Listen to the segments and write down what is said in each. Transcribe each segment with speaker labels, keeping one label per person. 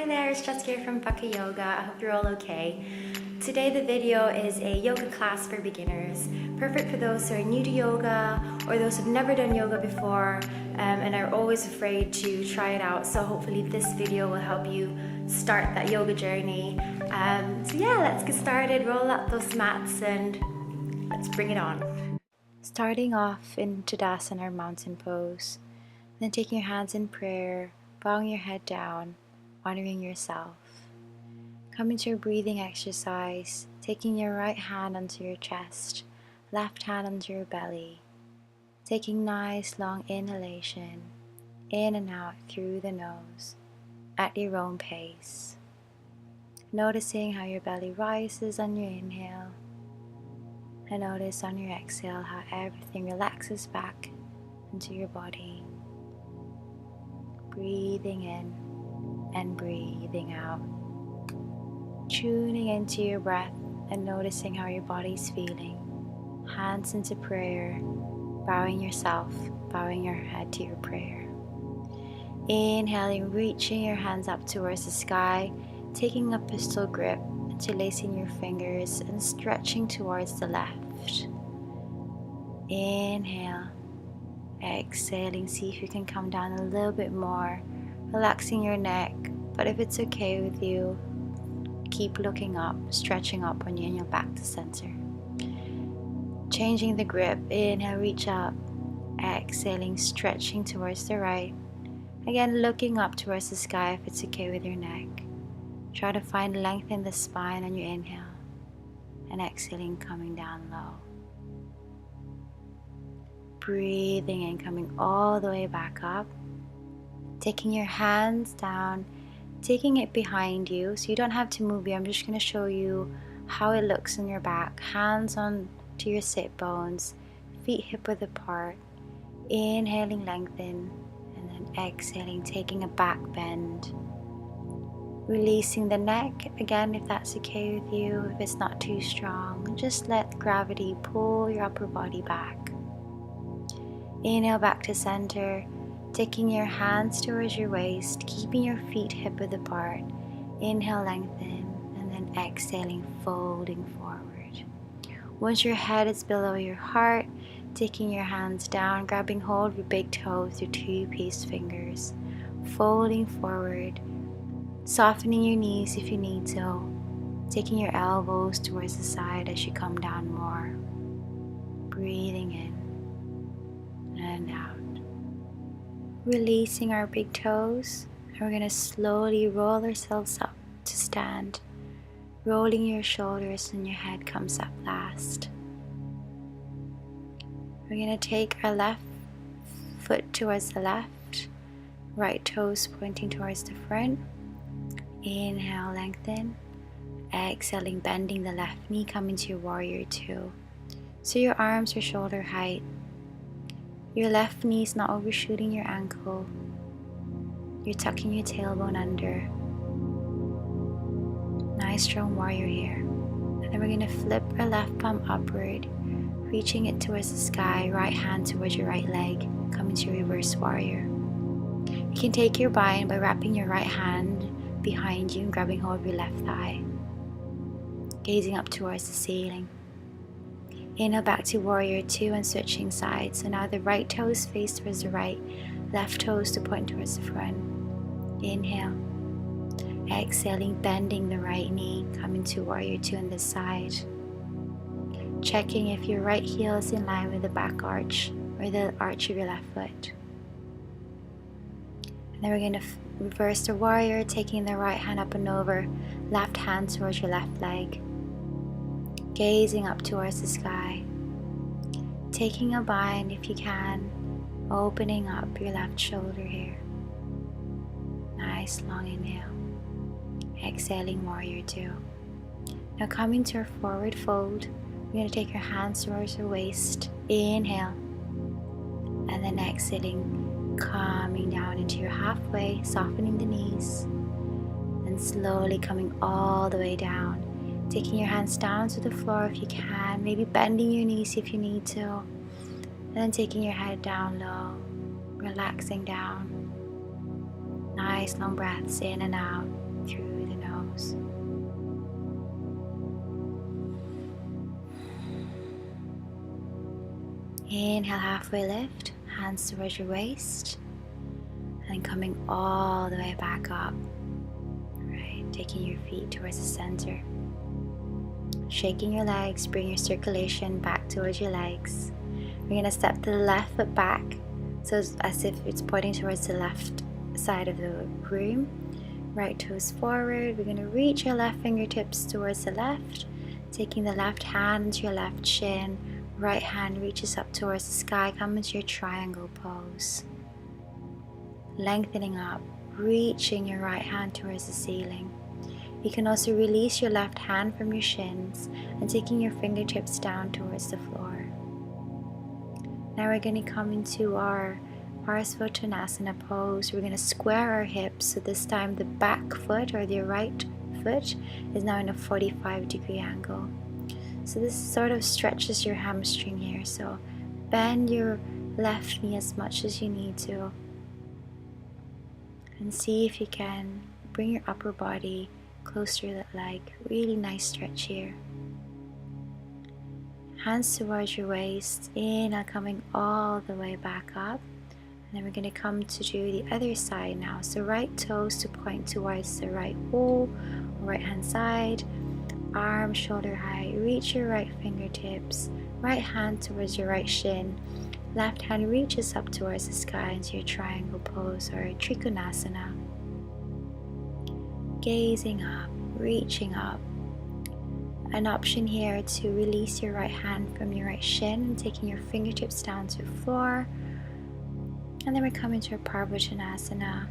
Speaker 1: Hi there, it's Jessica here from Baka Yoga. I hope you're all okay. Today the video is a yoga class for beginners, perfect for those who are new to yoga or those who've never done yoga before and are always afraid to try it out. So hopefully this video will help you start that yoga journey. So yeah, let's get started. Roll out those mats and let's bring it on. Starting off in Tadasana or mountain pose, then taking your hands in prayer, bowing your head down, honoring yourself. Come into your breathing exercise, taking your right hand onto your chest, left hand onto your belly, taking nice long inhalation, in and out through the nose, at your own pace. Noticing how your belly rises on your inhale, and notice on your exhale how everything relaxes back into your body. Breathing in and breathing out. Tuning into your breath and noticing how your body's feeling. Hands into prayer, bowing yourself, bowing your head to your prayer. Inhaling, reaching your hands up towards the sky, taking a pistol grip, interlacing your fingers and stretching towards the left. Inhale, exhaling, see if you can come down a little bit more, relaxing your neck, but if it's okay with you, keep looking up, stretching up when you inhale back to center. Changing the grip, inhale, reach up, exhaling, stretching towards the right. Again, looking up towards the sky if it's okay with your neck. Try to find length in the spine on your inhale, and exhaling, coming down low. Breathing in, coming all the way back up. Taking your hands down, taking it behind you, so you don't have to move here. I'm just going to show you how it looks in your back. Hands on to your sit bones, feet hip width apart. Inhaling, lengthen, and then exhaling, taking a back bend. Releasing the neck, again if that's okay with you, if it's not too strong, just let gravity pull your upper body back. Inhale back to center, taking your hands towards your waist, keeping your feet hip width apart. Inhale, lengthen, and then exhaling, folding forward. Once your head is below your heart, taking your hands down, grabbing hold of your big toe with your two peace fingers, folding forward. Softening your knees if you need to, taking your elbows towards the side as you come down more. Breathing in and out. Releasing our big toes, and we're going to slowly roll ourselves up to stand. Rolling your shoulders and your head comes up last. We're going to take our left foot towards the left, right toes pointing towards the front. Inhale, lengthen. Exhaling, bending the left knee, come into your warrior two. So your arms are shoulder height. Your left knee is not overshooting your ankle. You're tucking your tailbone under. Nice strong warrior here. And then we're going to flip our left palm upward, reaching it towards the sky, right hand towards your right leg. Come into your reverse warrior. You can take your bind by wrapping your right hand behind you and grabbing hold of your left thigh, gazing up towards the ceiling. Inhale back to warrior two and switching sides. So now the right toes face towards the right, left toes to point towards the front. Inhale, exhaling, bending the right knee, coming to warrior two on this side. Checking if your right heel is in line with the back arch or the arch of your left foot. And then we're going to reverse the warrior, taking the right hand up and over, left hand towards your left leg, gazing up towards the sky, taking a bind if you can, opening up your left shoulder here. Nice long inhale, exhaling warrior two. Now coming to our forward fold, we're going to take our hands towards our waist, inhale, and then exhaling, coming down into your halfway, softening the knees, and slowly coming all the way down, taking your hands down to the floor if you can, maybe bending your knees if you need to, and then taking your head down low, relaxing down. Nice long breaths in and out. pose. Inhale, halfway lift, hands towards your waist, and coming all the way back up. Right, taking your feet towards the center. Shaking your legs, bring your circulation back towards your legs. We're going to step the left foot back, so it's as if it's pointing towards the left side of the room. Right toes forward. We're going to reach your left fingertips towards the left, taking the left hand to your left shin. Right hand reaches up towards the sky. Come into your triangle pose. Lengthening up, reaching your right hand towards the ceiling. You can also release your left hand from your shins and taking your fingertips down towards the floor. Now we're going to come into our Parsvottanasana pose. We're going to square our hips. So this time the back foot or the right foot is now in a 45-degree angle. So this sort of stretches your hamstring here. So bend your left knee as much as you need to. And see if you can bring your upper body closer to that leg. Really nice stretch here. Hands towards your waist. Inhale, coming all the way back up. And then we're going to come to do the other side now. So right toes to point towards the right wall, right hand side. Arms shoulder height. Reach your right fingertips. Right hand towards your right shin. Left hand reaches up towards the sky into your triangle pose or Trikonasana. Gazing up, reaching up. An option here to release your right hand from your right shin and taking your fingertips down to the floor. And then we're coming to a Parsvottanasana,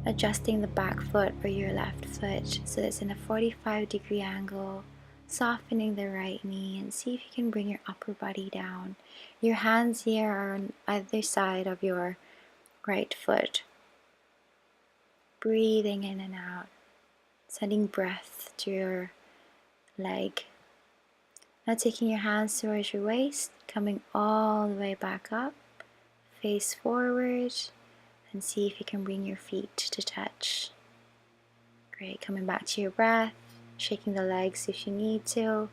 Speaker 1: adjusting the back foot or your left foot so it's in a 45-degree angle, softening the right knee, and see if you can bring your upper body down. Your hands here are on either side of your right foot. Breathing in and out, sending breath to your leg. Now taking your hands towards your waist, coming all the way back up, face forward, and see if you can bring your feet to touch. Great, coming back to your breath, shaking the legs if you need to.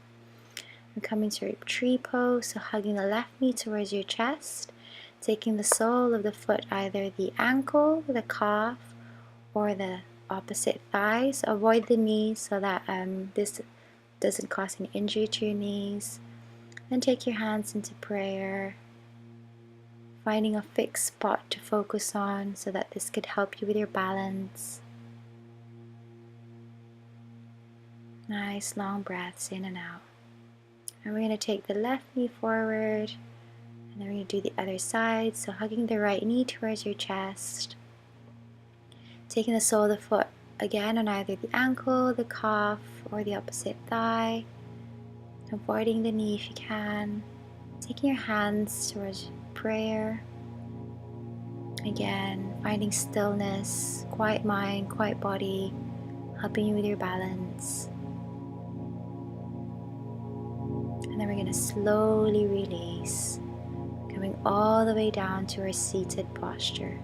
Speaker 1: And coming to your tree pose, so hugging the left knee towards your chest, taking the sole of the foot, either the ankle, the calf, or the opposite thighs. Avoid the knees so that this doesn't cause any injury to your knees. Then take your hands into prayer, finding a fixed spot to focus on so that this could help you with your balance. Nice long breaths in and out. And we're going to take the left knee forward, and then we're going to do the other side. So hugging the right knee towards your chest, taking the sole of the foot again on either the ankle, the calf, or the opposite thigh. Avoiding the knee if you can. Taking your hands towards prayer. Again, finding stillness, quiet mind, quiet body, helping you with your balance. And then we're going to slowly release, coming all the way down to our seated posture.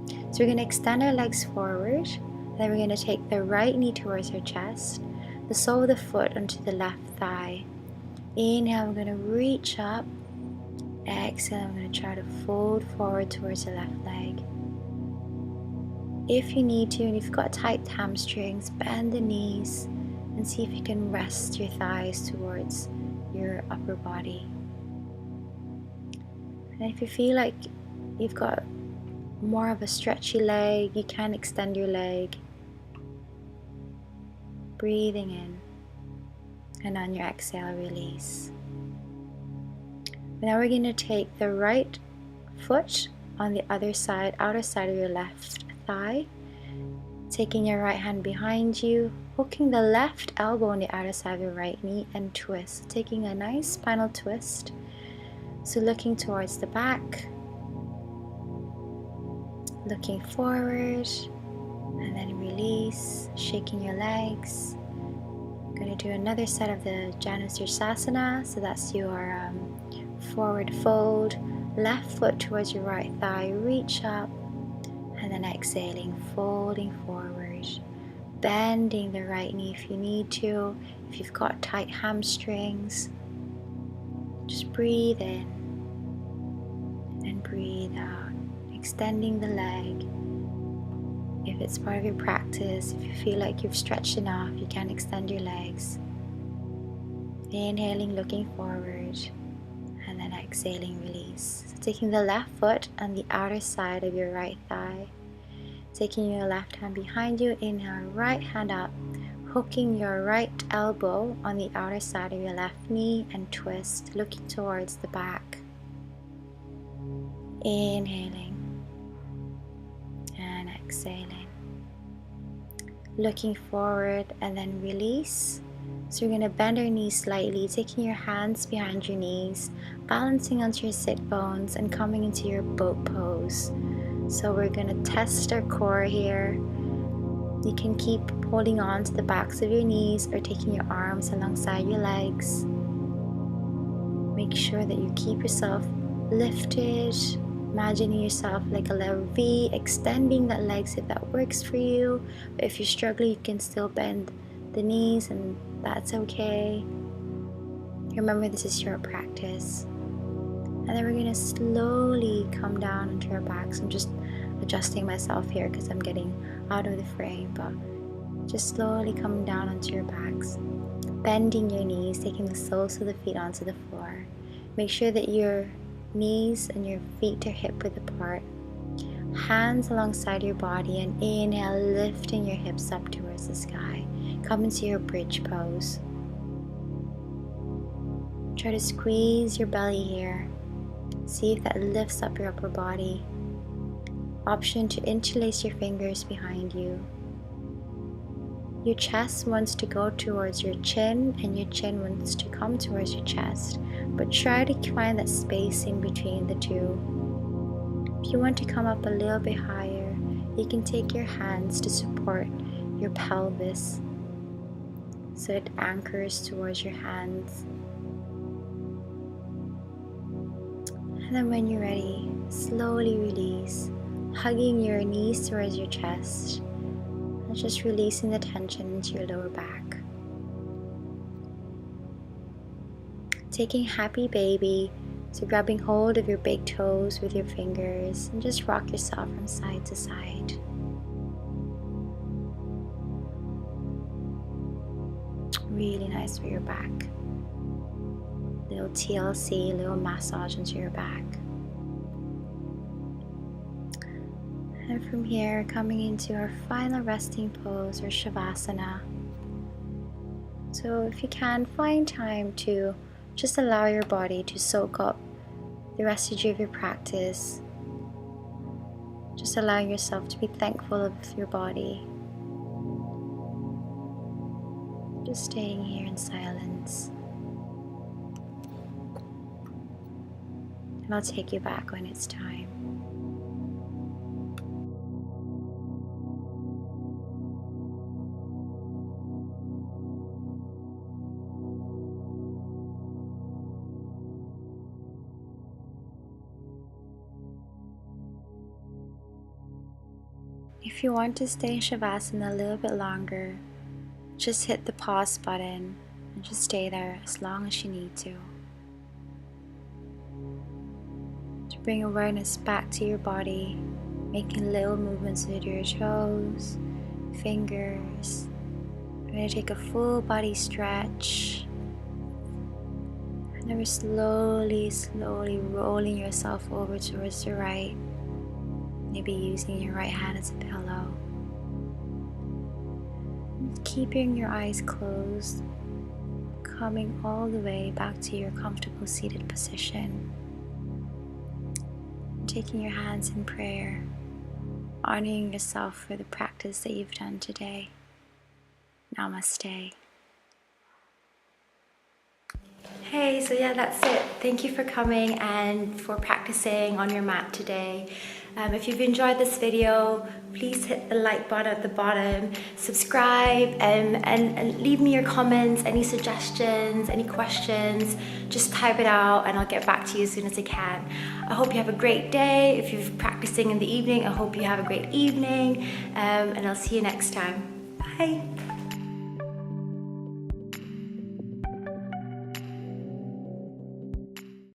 Speaker 1: So we're going to extend our legs forward, and then we're going to take the right knee towards our chest, the sole of the foot onto the left thigh. Inhale, we're going to reach up. Exhale, I'm going to try to fold forward towards the left leg. If you need to, and if you've got tight hamstrings, bend the knees and see if you can rest your thighs towards your upper body. And if you feel like you've got more of a stretchy leg, you can extend your leg. Breathing in, and on your exhale, release. Now we're going to take the right foot on the other side, outer side of your left thigh, taking your right hand behind you, hooking the left elbow on the outer side of your right knee, and twist, taking a nice spinal twist. So looking towards the back, looking forward, and then release, shaking your legs. I'm going to do another set of the Janusirsasana, so that's your forward fold, left foot towards your right thigh, reach up, and then exhaling, folding forward. Bending the right knee if you need to. If you've got tight hamstrings, just breathe in and breathe out, extending the leg. If it's part of your practice, if you feel like you've stretched enough, you can extend your legs. Inhaling, looking forward, and then exhaling, release. So taking the left foot on the outer side of your right thigh. Taking your left hand behind you, inhale, right hand up, hooking your right elbow on the outer side of your left knee and twist, looking towards the back. Inhaling and exhaling. Looking forward and then release. So you're going to bend your knees slightly, taking your hands behind your knees, balancing onto your sit bones and coming into your boat pose. So we're going to test our core here. You can keep holding on to the backs of your knees or taking your arms alongside your legs. Make sure that you keep yourself lifted, imagining yourself like a little V, extending that legs if that works for you. But if you're struggling, you can still bend the knees and that's okay. Remember, this is your practice. And then we're going to slowly come down onto our backs. I'm just adjusting myself here because I'm getting out of the frame, but just slowly coming down onto your backs, bending your knees, taking the soles of the feet onto the floor. Make sure that your knees and your feet are hip width apart. Hands alongside your body, and inhale, lifting your hips up towards the sky. Come into your bridge pose. Try to squeeze your belly here. See if that lifts up your upper body. Option to interlace your fingers behind you. Your chest wants to go towards your chin and your chin wants to come towards your chest, but try to find that space in between the two. If you want to come up a little bit higher, you can take your hands to support your pelvis so it anchors towards your hands. And then when you're ready, slowly release, hugging your knees towards your chest and just releasing the tension into your lower back. Taking happy baby, so grabbing hold of your big toes with your fingers and just rock yourself from side to side. Really nice for your back. Little TLC, little massage into your back. And from here, coming into our final resting pose or Shavasana. So if you can, find time to just allow your body to soak up the residue of your practice. Just allowing yourself to be thankful of your body. Just staying here in silence. And I'll take you back when it's time. If you want to stay in Shavasana a little bit longer, just hit the pause button and just stay there as long as you need to. To bring awareness back to your body, making little movements with your toes, fingers. You're going to take a full body stretch. And then we're slowly rolling yourself over towards the right. Maybe using your right hand as a pillow. Keeping your eyes closed, coming all the way back to your comfortable seated position. Taking your hands in prayer, honoring yourself for the practice that you've done today. Namaste. Hey, so yeah, that's it. Thank you for coming and for practicing on your mat today. If you've enjoyed this video, please hit the like button at the bottom, subscribe, and leave me your comments, any suggestions, any questions. Just type it out and I'll get back to you as soon as I can. I hope you have a great day. If you're practicing in the evening, I hope you have a great evening, and I'll see you next time. Bye.